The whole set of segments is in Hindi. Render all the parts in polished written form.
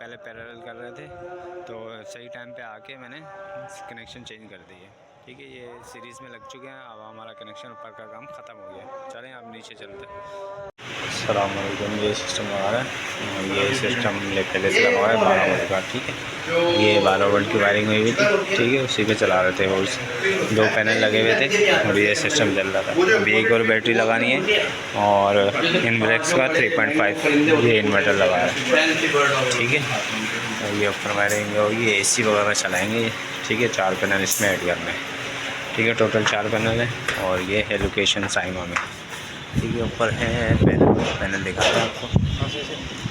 पहले पैरेलल कर रहे थे तो सही टाइम पे आके मैंने कनेक्शन चेंज कर दिए। ठीक है, ये सीरीज़ में लग चुके हैं। अब हमारा कनेक्शन ऊपर का काम ख़त्म हो गया। चलें अब नीचे चलते हैं। अस्सलाम वालेकुम। ये सिस्टम लगा रहा है, ये सिस्टम पहले से लगा हुआ है 12 वोल्ट का। ठीक है, ये 12 वोल्ट की वायरिंग हुई थी। ठीक है, उसी पे चला रहे थे। और 2 पैनल लगे हुए थे और ये सिस्टम चल रहा था। अभी एक और बैटरी लगानी है और इनब्रेक्स का 3.5 ये इन्वर्टर लगा है। ठीक है, और ये ऊपर वायरिंग होगी, AC वगैरह चलाएँगे। ठीक है, 4 पैनल इसमें ऐड करना है। ठीक है, टोटल 4 पैनल है और ये है लोकेशन साइमा में। ठीक है, ऊपर है पैनल दिखा रहा है आपको।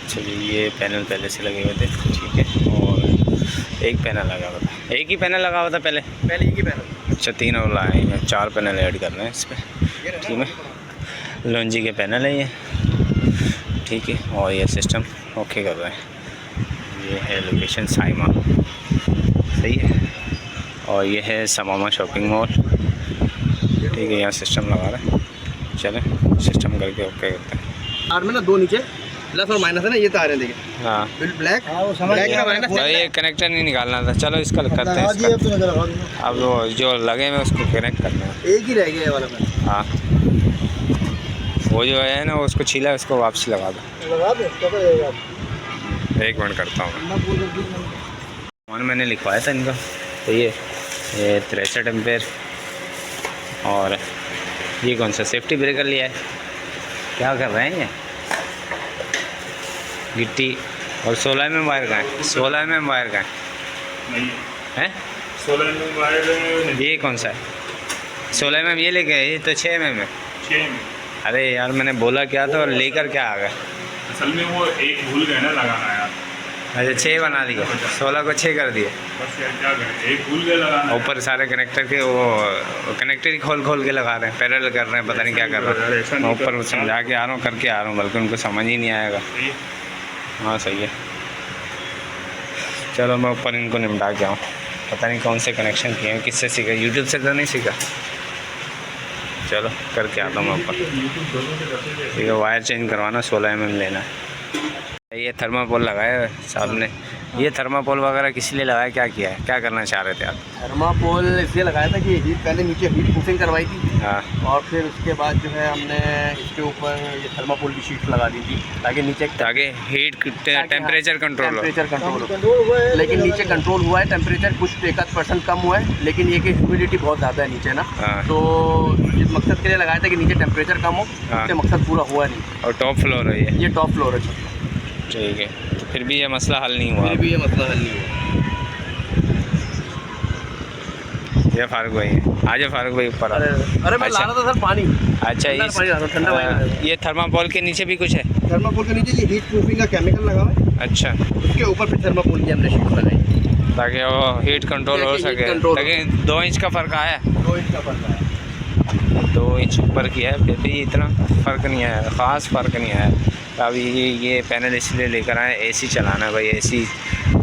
चलिए, ये पैनल पहले से लगे हुए थे। ठीक है, और एक पैनल लगा हुआ था। एक ही पैनल लगा हुआ था पहले एक ही पैनल। अच्छा, 3 और लाए हैं, 4 पैनल ऐड करना है इस पर। ठीक है, लॉन्जी के पैनल है ये। ठीक है, और ये सिस्टम ओके कर रहे हैं। ये है लोकेशन साइमा, सही है। और ये है समामा शॉपिंग मॉल। ठीक है, यहाँ सिस्टम लगा रहा है। चलें सिस्टम करके ओके करते हैं। तार में ना 2 नीचे प्लस और माइनस है ना, ये तार है देखिए। हाँ, ब्लैक ब्लैक का माइनस। ये कनेक्टर नहीं निकालना था। चलो इसका करते हैं इसका। अब वो जो लगे हुए उसको कनेक्ट करना है। एक ही रह गया ये वाला पैनल। हाँ, वो जो है ना उसको छीला, उसको वापसी लगा दो। 1 मिनट करता हूँ। फ़ोन मैंने लिखवाया था इनका, तो ये 63 एम्पेयर। और ये कौन सा सेफ्टी ब्रेकर लिया है? क्या कर रहे हैं ये? गिट्टी। और 16 mm वायर का है। 16 mm वायर का है 16 mm वायर। ये कौन सा है? 16 mm ये लेके आए, ये तो 6 mm है। 6 mm। अरे यार, मैंने बोला क्या था और लेकर क्या आ गए? असल में वो एक भूल गए ना लगाना यार। अच्छा, 6 बना दिया, 16 को 6 कर दिए। बस यार क्या करें, एक भूल गए लगाना। ऊपर सारे कनेक्टर के वो कनेक्टर ही खोल के लगा रहे हैं, पैरेलल कर रहे हैं, पता नहीं क्या कर रहे हैं। मैं ऊपर समझा के आ रहा हूँ, करके आ रहा हूँ, बल्कि उनको समझ ही नहीं आएगा। हाँ सही है। चलो मैं ऊपर इनको निपटा के आऊँ। पता नहीं कौन से कनेक्शन किए हैं, किससे सीखा, यूट्यूब से तो नहीं सीखा। चलो करके आता हूँ मैं ऊपर। ठीक है, वायर चेंज करवाना, 16 mm लेना है। ये थर्माकोल लगाया है साहब ने। ये थर्माकोल वगैरह किस लिए लगाया, क्या किया है, क्या करना चाह रहे थे आप? थर्माकोल इसलिए लगाया था कि हीट पहले नीचे हीट प्रूफिंग करवाई थी। हाँ, और फिर उसके बाद जो है हमने इसके ऊपर ये थर्माकोल की शीट लगा दी थी ताकि नीचे हीट टेम्परेचर कंट्रोल हो। लेकिन नीचे कंट्रोल हुआ है, टेम्परेचर कुछ 1% कम हुआ है, लेकिन ये कि ह्यूमिडिटी बहुत ज़्यादा है नीचे ना। हाँ। तो जिस मकसद के लिए लगाया था कि नीचे टेम्परेचर कम हो, हाँ। उससे मकसद पूरा हुआ नहीं। और टॉप फ्लोर है ये टॉप फ्लोर है। ठीक है, तो फिर भी ये मसला हल नहीं हुआ। फिर भी ये मसला हल नहीं हुआ। ये फारूक भाई है। आ जाओ फारूक भाई ऊपर। अरे मैं ला रहा था सर पानी। अच्छा, ये थर्माकोल के नीचे भी कुछ है? थर्माकोल के नीचे ये हीट प्रूफिंग का केमिकल लगा हुआ है। अच्छा, उसके ऊपर फिर थर्माकोल की हमने शीट लगाई ताकि वो हीट कंट्रोल हो सके। लेकिन 2 इंच का फ़र्क आया। 2 इंच का फर्क आया। 2 इंच ऊपर की है, फिर भी इतना फ़र्क नहीं आया, ख़ास फ़र्क नहीं आया। अभी ये पैनल इसलिए लेकर आए, AC चलाना है भाई। AC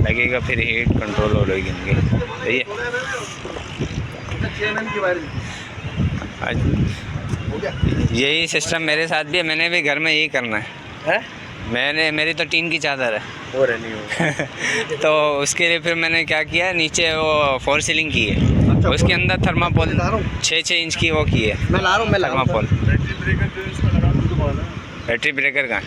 लगेगा फिर हीट कंट्रोल हो रहेगी इनकी। सही है। यही सिस्टम मेरे साथ भी है, मैंने भी घर में यही करना है। मेरी तो टीन की चादर है हो रही नहीं तो उसके लिए फिर मैंने क्या किया, नीचे वो 4 सीलिंग की है। अच्छा, उसके अंदर थर्माकोल 6 इंच की वो की है। मैं ला रहा हूँ, थर्माकोल। बैटरी ब्रेकर का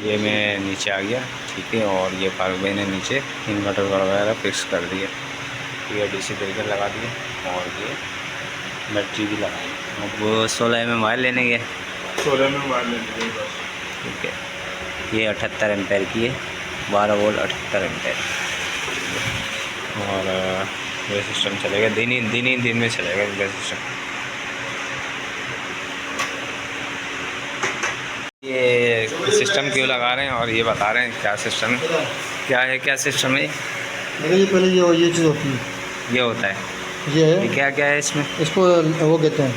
ये मैं नीचे आ गया। ठीक है, और ये फारूक भाई ने नीचे इन्वर्टर वगैरह फिक्स कर दिया। ये DC ब्रेकर लगा दिए और ये बैटरी भी लगाई। अब वो 16 mm वायर लेने गए। 16 mm वायर लेने गए बस। ठीक है, ये 78 एम्पेयर की है, 12 वोल्ट 78 एम्पेयर। और ये सिस्टम चलेगा दिन में चलेगा इनका सिस्टम। ये सिस्टम क्यों लगा रहे हैं और ये बता रहे हैं क्या सिस्टम है, क्या सिस्टम है। ये पहले ये चीज़ होती है, ये होता है, ये क्या है इसमें? इसको वो कहते हैं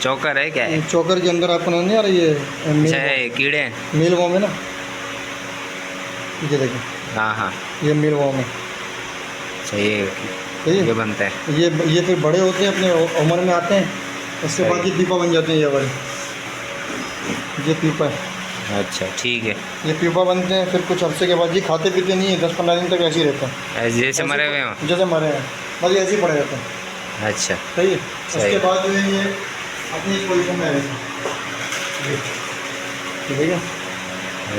चोकर है। क्या है चोकर? के अंदर आपको नहीं आ रहा ये कीड़े हैं, मील वॉर्म है ना, ये देखिए। हाँ, ये मील वॉर्म है। सही है, ये बनते हैं। ये फिर बड़े होते हैं, अपने उम्र में आते हैं, उसके बाद ये पीपा बन जाते हैं। ये वाले ये पीपा है। अच्छा ठीक है। ये प्यूपा बनते हैं, फिर कुछ अरसे के बाद ये खाते पीते नहीं है, 10-15 दिन तक ऐसे ही रहते हैं, ऐसे जैसे मरे हुए हों। जैसे मरे हैं, बस ये ऐसे ही पड़े रहते हैं। अच्छा सही है। सही। उसके बाद जो है ये अपनी इस पोजीशन में आएगा, ठीक है।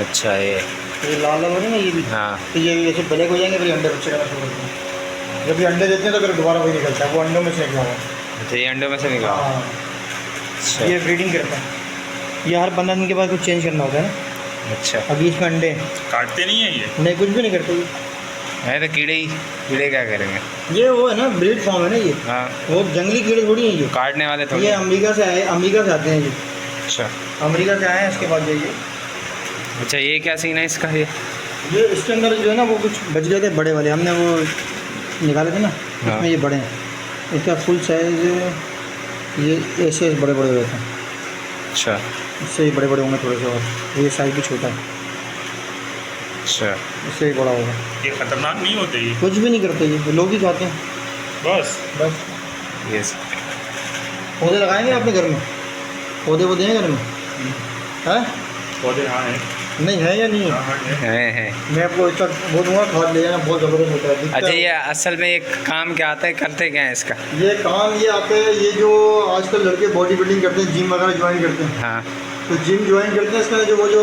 अच्छा ये तो लाल लाल हो रहे हैं ना ये भी, हाँ तो ये ऐसे ब्लैक हो जाएंगे, फिर अंडे बच्चे करना शुरू करते हैं। जब ये अंडे देते हैं तो फिर दोबारा वही निकलता है, वो अंडों में से निकला हुआ है। अच्छा, ये अंडों में से निकाला। हाँ, अच्छा ये ब्रीडिंग करता है। ये हर 15 दिन के बाद कुछ चेंज करना होता है ना। अच्छा, अभी इसमें अंडे हैं। काटते नहीं है ये? नहीं, कुछ भी नहीं करते ये। है तो कीड़े क्या करेंगे? ये वो है ना, ब्रीड फॉर्म है ना ये, हाँ, वो जंगली कीड़े थोड़ी हैं ये। काटने वाले थोड़ी। ये अमेरिका से आए, अमेरिका से आते हैं ये, अच्छा अमेरिका से आए हैं। इसके बाद जाइए, अच्छा, ये क्या सीन है इसका? ये इसके अंदर जो है ना वो कुछ बच गए थे बड़े वाले, हमने वो निकाले थे ना, हाँ। इसमें ये बड़े हैं। इसका फुल साइज ये ऐसे बड़े बड़े हुए थे, अच्छा इससे ही बड़े बड़े होंगे थोड़े से, और ये साइज भी छोटा है, अच्छा, इससे ही बड़ा होगा। ये खतरनाक नहीं होते ये? कुछ भी नहीं करते ये, लोग ही खाते हैं बस बस। ये पौधे लगाएंगे अपने घर में? पौधे वोधे हैं घर में? है? पौधे हाँ हैं। नहीं है या नहीं है? हाँ हैं। है। मैं आपको इसका बोलूँगा, खाद ले जाना, बहुत ज़बरदस्त होता है। दिखता अच्छा, है। ये असल में एक काम क्या आता है, करते क्या है इसका? ये काम ये आते हैं, ये जो आजकल लड़के बॉडी बिल्डिंग करते हैं, जिम वगैरह ज्वाइन करते हैं, हाँ तो जिम ज्वाइन करते हैं, इसका जो वो जो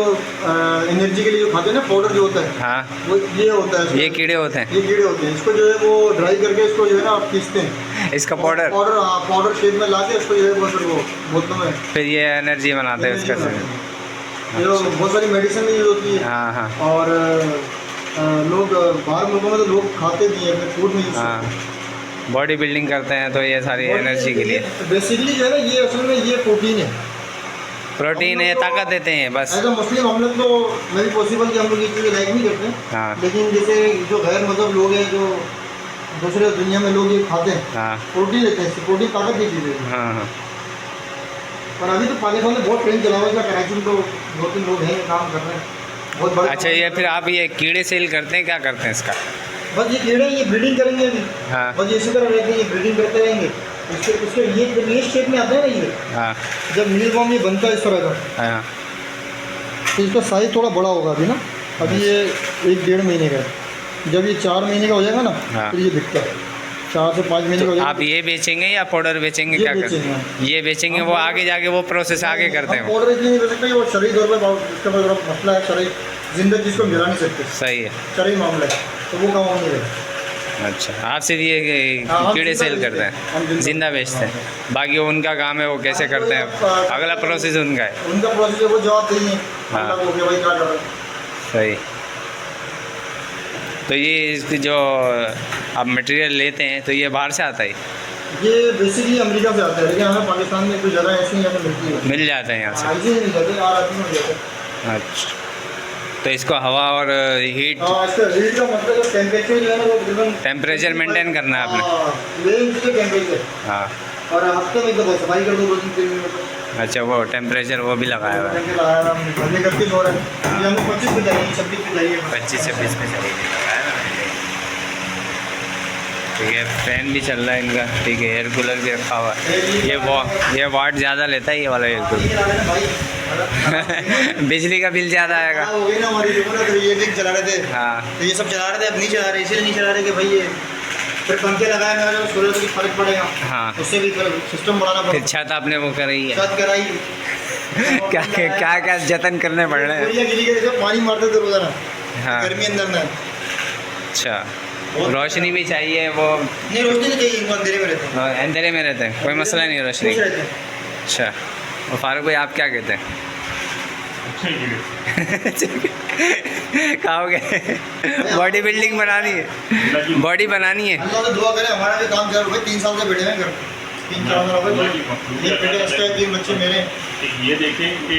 एनर्जी के लिए जो खाते हैं ना, पाउडर जो होता है, हाँ, वो ये होता है इसका। ये कीड़े होते हैं। ये कीड़े होते हैं। इसको जो है वो ड्राई करके इसको जो है ना आप पीसते हैं, इसका पाउडर, पाउडर, हाँ, पाउडर शेप में ला के उसको जो है वो फिर वो बोतलों में फिर ये एनर्जी बनाते हैं इसका। ये बहुत सारी मेडिसिन में यूज होती है। हाँ हाँ और लोग बाहर मुल्कों में तो लोग खाते भी हैं, अपने फूड में यूज करते हैं। हाँ, बॉडी बिल्डिंग करते हैं तो ये सारी एनर्जी के लिए। बेसिकली जो है ना, ये असल में ये प्रोटीन है, प्रोटीन है, ताकत देते हैं बस। एज अ मुस्लिम हम लोग तो नहीं पॉसिबल कि हम लोग ये चीज़ें लाइक नहीं करते हैं। हाँ लेकिन जैसे जो गैर मजहब लोग हैं, जो दूसरे दुनिया में लोग ये खाते हैं, हाँ प्रोटीन लेते हैं, इससे प्रोटीन ताकत की चीज़ है। हाँ हाँ, पर अभी तो पाकिस्तान में बहुत ट्रेन चला हुआ है, कराची में तो 2-3 लोग हैं काम कर रहे हैं, बहुत बड़े। अच्छा, ये फिर आप ये कीड़े सेल करते हैं, क्या करते हैं इसका? बस ये कीड़े ये ब्रीडिंग करेंगे अभी, हाँ बस इसी तरह रहते हैं, ये ब्रीडिंग करते रहेंगे। इसके ये जब ये शेप में आता है ना, ये हाँ जब मील बॉम ये बनता है इस तरह का, हाँ, तो इसका साइज़ थोड़ा बड़ा होगा अभी ना। अभी ये 1-1.5 महीने का है। जब ये 4 महीने का हो जाएगा ना, हाँ। तो ये बिकता है। 4 से 5 महीने का हो जाएगा। आप ये बेचेंगे या पाउडर बेचेंगे? ये क्या करते बेचेंगे। हैं? ये बेचेंगे, वो आगे जाके वो प्रोसेस आगे करते हैं। पाउडर इसलिए नहीं कर सकते, वो शरीर तौर पर इसका थोड़ा मसला है, शरीर जिंदा चीज़ को मिला नहीं सकते, सही है। शरीर मामला है, तो वो काम नहीं है। अच्छा, आप सिर्फ ये हाँ, हम कीड़े जिंदा सेल बेचते करते हैं। हम हैं, जिंदा जिंदा बेचते हैं, बाकी उनका काम है, वो कैसे करते हैं, अगला प्रोसेस उनका है। उनका प्रोसेस है, वो जवाब देंगे। हाँ। हो गया भाई, क्या कर रहे हैं? सही। तो ये इसकी जो आप मटेरियल लेते हैं, तो ये बाहर से आता है? ये बेसिकली अमेरिका से आता है, लेकिन हमें पाकिस्तान में कोई जगह ऐसी यहाँ पे मिलती है, मिल जाता है यहाँ से? ऐसे ही मिल जाते हैं, आराती में मिल जाते हैं। अच्छा, तो इसको हवा और हीट, हाँ, इसका हीट का मतलब जो टेम्परेचर जो है ना, वो तकरीबन टेम्परेचर मेंटेन करना है आपने? रेंज के टेम्परेचर, हाँ, और हफ्ते में एक दफा सफाई कर दो, 2-3 दिन में। अच्छा, वो टेम्परेचर वो भी लगाया हुआ है? करके लगाया हुआ है, हमने करके हो रहा है। ये हमें 25 पे चाहिए, 26 पे चाहिए। 25-26 में चाहिए, लगाया ना मैंने। ठीक है, फैन भी चल रहा है इनका, ठीक है, एयर कूलर भी रखा हुआ है। ये वाट ज़्यादा लेता है ये वाला एयर कूलर। ये चला रहे थे भाई, बिजली का बिल ज़्यादा आएगा। हाँ, वही ना हमारी रिपोर्ट है, ये ठीक चला रहे थे। हाँ, तो ये सब चला रहे थे, अब नहीं चला रहे, इसीलिए नहीं चला रहे कि भाई ये फिर पंखे लगाए मेरा, जो सोलर से फर्क पड़ेगा, हाँ, उससे भी फिर सिस्टम बढ़ाना फिर पड़ेगा। छत आपने वो करी है। छत कराई, क्या क्या क्या जतन करने पड़ रहे हैं? पूरी गिरी के जैसे पानी मारते थे रोजाना, हाँ, गर्मी अंदर में। अच्छा, रोशनी भी चाहिए, वो नहीं, रोशनी नहीं चाहिए, इनको अंधेरे में रहते हैं, अंधेरे में रहते हैं, कोई मसला नहीं है रोशनी। खुश रहते हैं। अच्छा, और फारूक भाई आप क्या कहते हैं? अच्छे कीड़े। कहोगे बॉडी बिल्डिंग बनानी है, बॉडी बनानी है। अल्लाह तो दुआ करे, हमारा भी काम चालू भाई, 3 साल से बैठे हैं घर, 3-4 साल हो गए। ये बेटे एक्स्ट्रा 3 बच्चे मेरे। ये देखें कि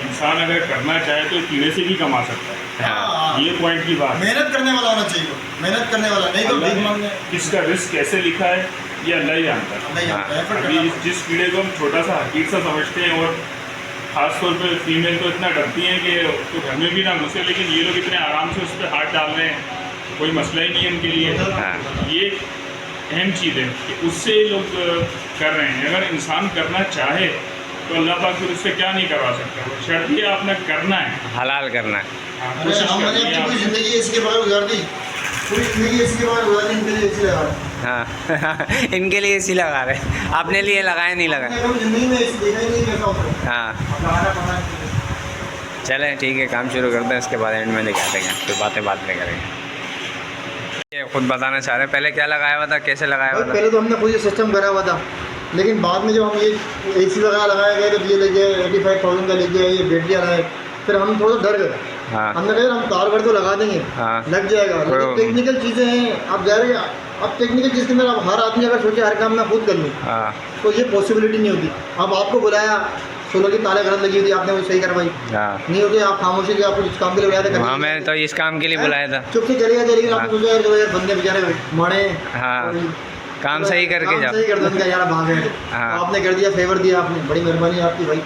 इंसान अगर करना चाहे तो कीड़े से भी कमा सकता है। हाँ, ये पॉइंट की बात है। मेहनत करने वाला होना चाहिए, वो मेहनत करने वाला, नहीं तो अल्लाह भीख ने मांगने इसका रिस्क कैसे लिखा है ये अल्लाह ही जानता है। नहीं आता है, effort अभी करना जिस कीड़े को हम छोटा सा हकीर सा समझते हैं, और ख़ास तौर पे फीमेल तो इतना डरती हैं कि तो घर में भी ना घुसे, लेकिन ये लोग इतने आराम से उस पर हाथ डाल रहे हैं, कोई मसला ही नहीं है उनके लिए। हाँ, ये अहम चीज़ है कि उससे लोग कर रहे हैं। अगर इंसान करना चाहे तो अल्लाह पाक फिर उससे क्या नहीं करवा सकता। वो शर्त ये आपने करना है, हलाल करना है। हाँ, अरे कोशिश हमने करनी है अपनी पूरी आपने। ज़िंदगी एसी के बगैर गुजार दी, पूरी ज़िंदगी एसी के बगैर गुजार दी, इनके लिए एसी लगा रहे। हाँ इनके लिए एसी लगा रहे, अपने लिए लगाए नहीं लगाए। हमने कभी ज़िंदगी में एसी देखा ही नहीं कैसा होता है। हाँ अब लगाना पड़ा है। चलें ठीक है, काम शुरू करते हैं, इसके बाद एंड में दिखा देंगे, फिर बातें बाद में करेंगे। ये खुद बताना चाह रहे हैं पहले क्या लगाया हुआ था, कैसे लगाया भाई हुआ था। पहले तो हमने खुद ये सिस्टम करा हुआ था, लेकिन बाद में जब हम ये एसी लगाया गया तो ये ले गए 85,000 का ले गया, ये बैटरी लगाए, फिर हम थोड़ा डर गए। हाँ हमने कहा हम कारगर तो लगा देंगे, हाँ लग जाएगा, लेकिन कोई- टेक्निकल चीज़ें हैं। अब जा रही अब टेक्निकल चीज़ के अंदर अब हर आदमी अगर सोचे हर काम मैं खुद कर लूँ हाँ तो ये पॉसिबिलिटी नहीं होती। अब आपको बुलाया, सोलर की ताले गलत लगी हुई थी, आपने वो सही करवाई, हाँ नहीं होती आप खामोशी से आपको जिस काम के लिए बुलाया था हमें तो इस काम के लिए बुलाया था। चुप से चले गए थे, लेकिन हाँ। आपने सोचा यार चलो यार बंदे बेचारे मरे, हाँ और काम सही करके काम जाओ। सही कर दो उनका यार भाग गए। हाँ। आपने कर दिया, फेवर दिया आपने, बड़ी मेहरबानी आपकी भाई।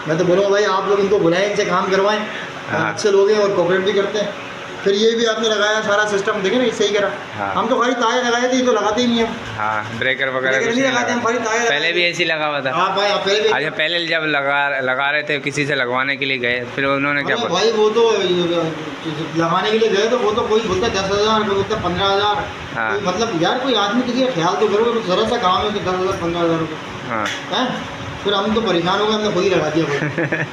मैं तो बोलूँगा भाई आप लोग इनको बुलाएं, इनसे काम करवाएं, हाँ। अच्छे लोग हैं और कोऑपरेट भी करते हैं। फिर ये भी आपने लगाया सारा सिस्टम, देखे ना ये सही करा। हाँ। हम तो खाली तारे लगाए थे, ये तो लगाते ही नहीं हम। हाँ ब्रेकर वगैरह ब्रेकर कुछ नहीं नहीं लगाते हम, लगा। खाली तारे पहले भी एसी लगा हुआ था। हाँ भाई आप पहले भी अच्छा पहले जब लगा रहे थे किसी से लगवाने के लिए गए, फिर उन्होंने क्या अरे बोला। भाई वो तो लगाने के लिए गए तो वो तो कोई बोलता 10,000, कोई बोलता 15,000। हाँ। मतलब यार कोई आदमी किसी का ख्याल तो करो, जरा सा काम है कि 10,000 15,000 रुपये हाँ हैं। फिर हम तो परेशान हो गए, हमने खुद ही लगा दिया भाई।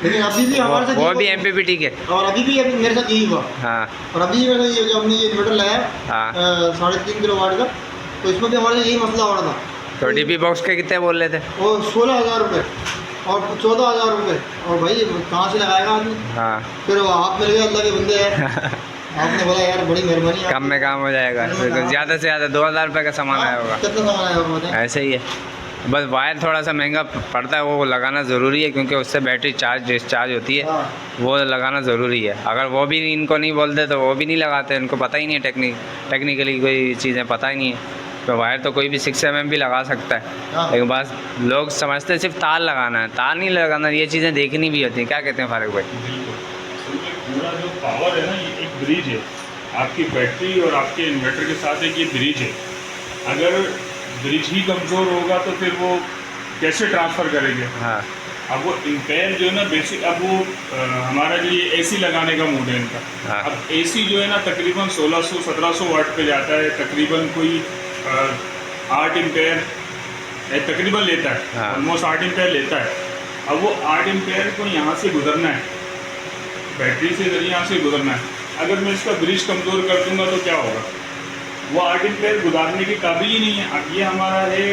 लेकिन अभी भी हमारे साथ वो यही भी हुआ। एमपीपी ठीक है। और अभी भी मेरे साथ यही हुआ। हाँ और अभी मेरे ये जो हमने ये इन्वर्टर लगाया हाँ 3.5 किलोवाट का, तो इसमें भी हमारे साथ यही मसला हो रहा था। तो डीपी बॉक्स के कितने बोल रहे थे। वो 16,000 रुपये और 14,000 रुपये, और भाई कहाँ से लगाएगा आदमी। हाँ फिर वो आप मिल गए, अल्लाह के बंदे हैं। आपने बोला यार बड़ी मेहरबानी कम में काम हो जाएगा, फिर ज़्यादा से ज़्यादा 2,000 रुपये का सामान आया होगा। कितना सामान आया होगा बताएं। ऐसे ही है, बस वायर थोड़ा सा महंगा पड़ता है, वो लगाना ज़रूरी है क्योंकि उससे बैटरी डिस्चार्ज होती है, हाँ। वो लगाना ज़रूरी है। अगर वो भी इनको नहीं बोलते तो वो भी नहीं लगाते, इनको पता ही नहीं है टेक्निकली कोई चीज़ें पता ही नहीं है। तो वायर तो कोई भी 6 mm भी लगा सकता है, हाँ। लेकिन बस लोग समझते हैं सिर्फ तार लगाना है, तार नहीं लगाना, ये चीज़ें देखनी भी होती हैं। क्या कहते हैं फारूक भाई। पूरा जो पावर है ना, ये एक ब्रिज है, आपकी बैटरी और आपके इन्वर्टर के साथ एक ये ब्रिज है। अगर ब्रिज ही कमज़ोर होगा तो फिर वो कैसे ट्रांसफ़र करेंगे। हाँ अब वो एम्पेयर जो है ना बेसिक, अब वो हमारा जो ये एसी लगाने का मूड है इनका। हाँ। अब एसी जो है ना तकरीबन 1600-1700 वाट पे जाता है, तकरीबन कोई 8 एम्पेयर तकरीबन लेता है, हाँ। ऑलमोस्ट 8 एम्पेयर लेता है। अब वो 8 एम्पेयर को यहाँ से गुजरना है, बैटरी से जरिए यहाँ से गुजरना है। अगर मैं इसका ब्रिज कमज़ोर कर दूँगा तो क्या होगा, वो 8 एम्पेयर गुजारने के काबिल ही नहीं है। अब ये हमारा है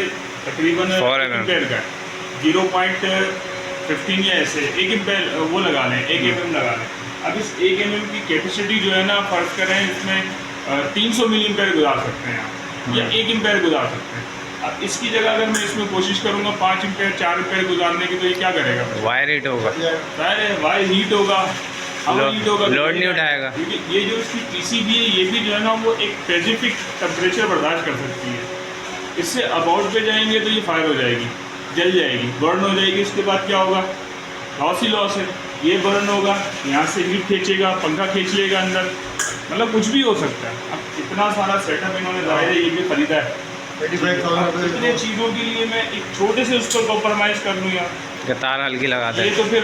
तकरीबन 4 1 एम्पेयर का, 0.15 या ऐसे 1 एम्पेयर वो लगा लें, 1 mm लगा लें। अब इस 1 mm की कैपेसिटी जो है ना, फ़र्ज़ करें इसमें 300 मिली एम्पेयर गुजार सकते हैं आप, या 1 एम्पेयर गुजार सकते हैं। अब इसकी जगह अगर मैं इसमें कोशिश करूँगा 5 एम्पेयर 4 एम्पेयर गुजारने की, तो ये क्या करेगा, वायर हीट होगा, सारे वायर हीट होगा, हवा हीट होगा, लोड नहीं उठाएगा। क्योंकि ये जो इसकी पीसीबी है ये भी जो है ना वो एक स्पेसिफिक टेम्परेचर बर्दाश्त कर सकती है। इससे अबाउट पे जाएंगे तो ये फायर हो जाएगी, जल जाएगी, बर्न हो जाएगी। इसके बाद क्या होगा, लॉस ही लॉस है। ये बर्न होगा, यहाँ से हीट खींचेगा, पंखा खींच लेगा अंदर, मतलब कुछ भी हो सकता है। अब इतना सारा सेटअप इन्होंने जाहिर है ये भी खरीदा है, 85,000 इतने रुपये। चीज़ों के लिए मैं एक छोटे से उस पर कॉम्प्रोमाइज़ कर लूँ यार, कि तार हल्की लगाते ये हैं। तो फिर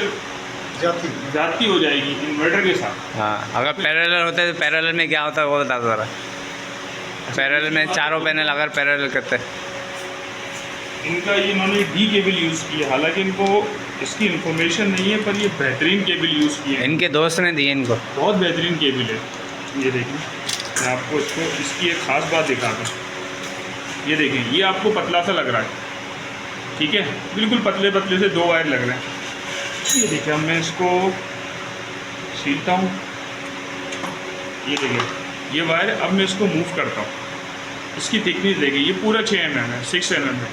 जाती जाती हो जाएगी इन्वर्टर के साथ। हाँ अगर पैरेलल होते तो पैरेलल में क्या होता है वो बता ज़रा। पैरेलल में चारों पैनल अगर पैरेलल करते, इनका ये इन्होंने डी केबल यूज़ किया, हालांकि इनको इसकी इन्फॉर्मेशन नहीं है, पर ये बेहतरीन केबल यूज़ किया है, इनके दोस्त ने दिए इनको। बहुत बेहतरीन केबल है। ये देखिए, मैं आपको इसको इसकी एक ख़ास बात दिखाता हूँ। ये देखें, ये आपको पतला सा लग रहा है, ठीक है, बिल्कुल पतले पतले से 2 वायर लग रहे हैं। ये देखिए, अब मैं इसको छीलता हूँ, ये देखिए ये वायर, अब मैं इसको मूव करता हूँ। इसकी थिकनेस देखिए, ये पूरा 6 mm है, 6 mm है।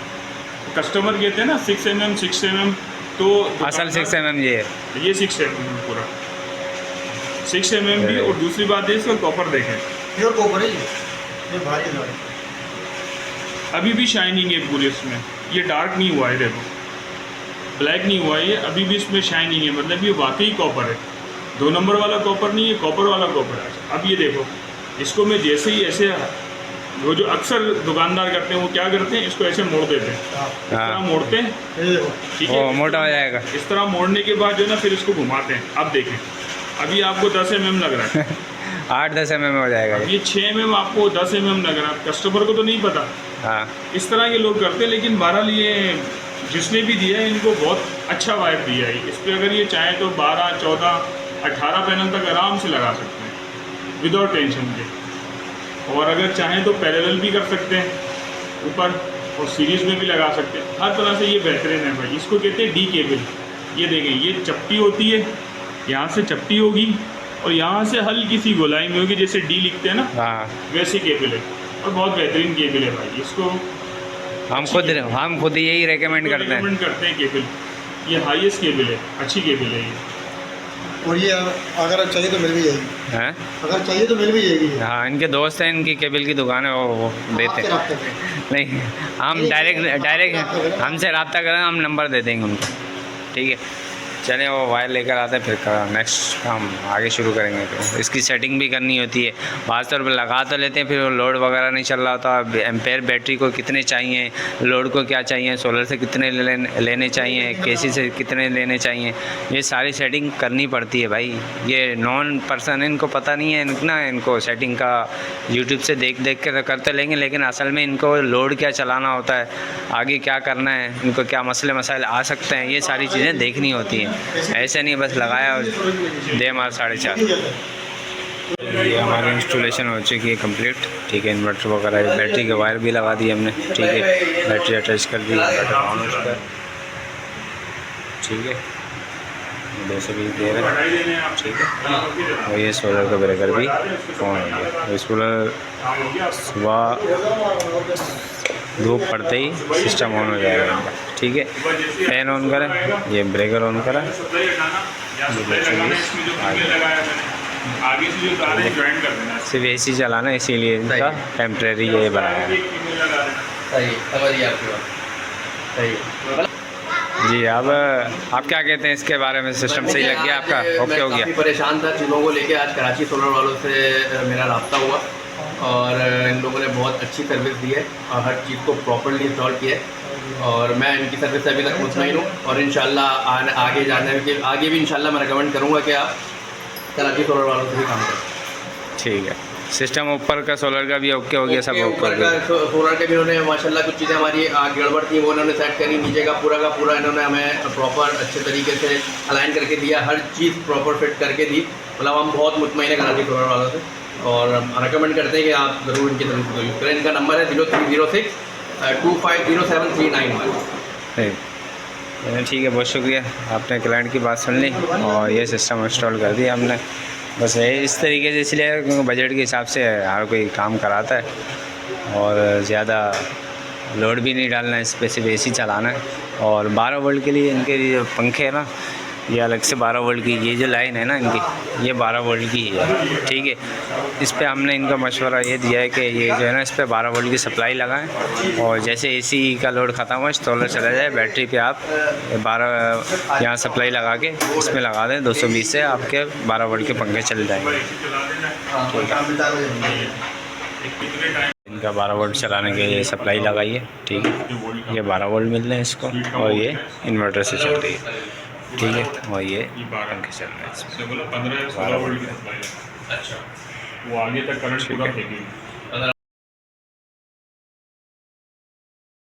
कस्टमर कहते हैं ना 6 mm, तो असल 6 mm ये है। ये 6 mm पूरा 6 mm भी। और दूसरी बात है इसका कॉपर देखें, प्योर कॉपर है ये भारी है। अभी भी शाइनिंग है पूरे इसमें, ये डार्क नहीं हुआ है, देखो ब्लैक नहीं हुआ है, ये अभी भी इसमें शाइनिंग है, मतलब ये वाकई कॉपर है, 2 नंबर वाला कॉपर नहीं है, कॉपर वाला कॉपर है। अब ये देखो, इसको मैं जैसे ही ऐसे वो जो अक्सर दुकानदार करते हैं वो क्या करते हैं, इसको ऐसे मोड़ देते हैं, इस तरह मोड़ते हैं, ठीक है, वो मोटा हो जाएगा। इस तरह मोड़ने के बाद जो है ना फिर इसको घुमाते हैं। अब देखें, अभी आपको 10 mm लग रहा है 8-10 mm हो जाएगा ये 6 mm आपको 10 mm लग रहा है। कस्टमर को तो नहीं पता, हाँ इस तरह के लोग करते हैं। लेकिन बहरहाल ये जिसने भी दिया है इनको बहुत अच्छा वायर दिया है। इस पर अगर ये चाहें तो 12, 14, 18 पैनल तक आराम से लगा सकते हैं विदाउट टेंशन के। और अगर चाहें तो पैरेलल भी कर सकते हैं ऊपर, और सीरीज़ में भी लगा सकते हैं। हर तरह से ये बेहतरीन है भाई। इसको कहते हैं डी केबल। ये देखें, ये चपटी होती है, यहाँ से चपटी होगी और यहाँ से हल्की सी गोलाई में होगी, जैसे डी लिखते हैं ना, हाँ वैसी केबल है और बहुत बेहतरीन केबल है भाई। इसको हम खुद यही रेकमेंड करते हैं केबल। ये हाईएस्ट केबल है, अच्छी केबल है ये। और ये अगर चाहिए तो मिल भी जाएगी, हैं। अगर चाहिए तो मिल भी जाएगी। हाँ, इनके दोस्त हैं, इनकी केबल की दुकान है, वो देते हैं। आपसे रब्ता करें। नहीं, हम डायरेक्ट हमसे रब्ता करें, हम नंबर दे देंगे उनको, ठीक है। चलें, वो वायर लेकर आते हैं, फिर नेक्स्ट काम आगे शुरू करेंगे। तो इसकी सेटिंग भी करनी होती है। बाज़ तौर पर लगा तो लेते हैं, फिर वो लोड वगैरह नहीं चल रहा होता। एम्पेयर बैटरी को कितने चाहिए, लोड को क्या चाहिए, सोलर से कितने लेने चाहिए, केसी से कितने लेने चाहिए, ये सारी सेटिंग करनी पड़ती है भाई। ये नॉन पर्सन है, इनको पता नहीं है इनको सेटिंग का यूट्यूब से देख कर करते लेंगे, लेकिन असल में इनको लोड क्या चलाना होता है, आगे क्या करना है, इनको क्या मसले मसाइल आ सकते हैं, ये सारी चीज़ें देखनी होती हैं। ऐसे नहीं बस लगाया और दे हमारा 4.5। ये हमारी इंस्टॉलेशन हो चुकी है कंप्लीट, ठीक है। इन्वर्टर वगैरह, बैटरी के वायर भी लगा दिए हमने, ठीक है। बैटरी अटैच कर दी, इन्वर्टर ऑन हो चुका है, ठीक है। 220 दे रहे हैं, ठीक है। और ये सोलर का ब्रेकर भी ऑन हो गया। तो सोलर सुबह धूप पड़ते ही सिस्टम ऑन हो जाएगा इनका, ठीक है। फैन ऑन करें, ये ब्रेकर ऑन करें, सिर्फ AC चलाना, इसीलिए इनका टेम्प्रेरी ये बनाया है। जी, अब आप क्या कहते हैं इसके बारे में? सिस्टम सही लग गया आपका? ओके हो गया? परेशान था चीज़ों को लेके। आज कराची सोलर वालों से मेरा रब्ता हुआ और इन लोगों ने बहुत अच्छी सर्विस दी है और हर चीज़ को प्रॉपर्ली इंस्टॉल किया है। और मैं इनकी सर्विस से अभी तक मुतमईन हूँ और इंशाल्लाह आगे जाने के आगे भी इंशाल्लाह मैं रिकमेंड करूँगा कि आप कराची सोलर वालों से भी काम करें। ठीक है। सिस्टम ऊपर का सोलर का भी ओके हो गया, सब ओके ऊपर का सोलर के भी उन्होंने माशाल्लाह कुछ चीज़ें हमारी गड़बड़ थी वो इन्होंने सेट करी। नीचे का पूरा इन्होंने हमें प्रॉपर अच्छे तरीके से अलाइन करके दिया, हर चीज़ प्रॉपर फिट करके दी। मतलब हम बहुत मुतमईन है कराची सोलर वालों से और रिकमेंड करते हैं कि आप ज़रूर इनकी सर्विस को यूज़ करें। इनका नंबर है 0306 250731। ठीक है, बहुत शुक्रिया, आपने क्लाइंट की बात सुन ली और ये सिस्टम इंस्टॉल कर दिया हमने। बस ये इस तरीके से, इसलिए क्योंकि बजट के हिसाब से हर कोई काम कराता है और ज़्यादा लोड भी नहीं डालना है, इस पर सिर्फ AC चलाना है। और 12 वोल्ट के लिए इनके जो पंखे हैं ना, ये अलग से 12 वोल्ट की, ये जो लाइन है ना इनकी, ये 12 वोल्ट की ही है, ठीक है। इस पे हमने इनका मशवरा ये दिया है कि ये जो है ना, इस पे 12 वोल्ट की सप्लाई लगाएं और जैसे AC का लोड ख़त्म हो, सोलर चला जाए, बैटरी पे आप 12 यहाँ सप्लाई लगा के इसमें लगा दें, 220 से आपके 12 वोल्ट के पंखे चल जाएंगे। इनका 12 वोल्ट चलाने के लिए सप्लाई लगाइए, ठीक है। ये 12 वोल्ट मिल रहे हैं इसको और ये इन्वर्टर से चल रही है, ठीक है। और ये पंखे चल रहे हैं इसमें 15 या 16 वोल्ट की सप्लाई है। अच्छा, वो आगे तक करंट पूरा फेंकेगी।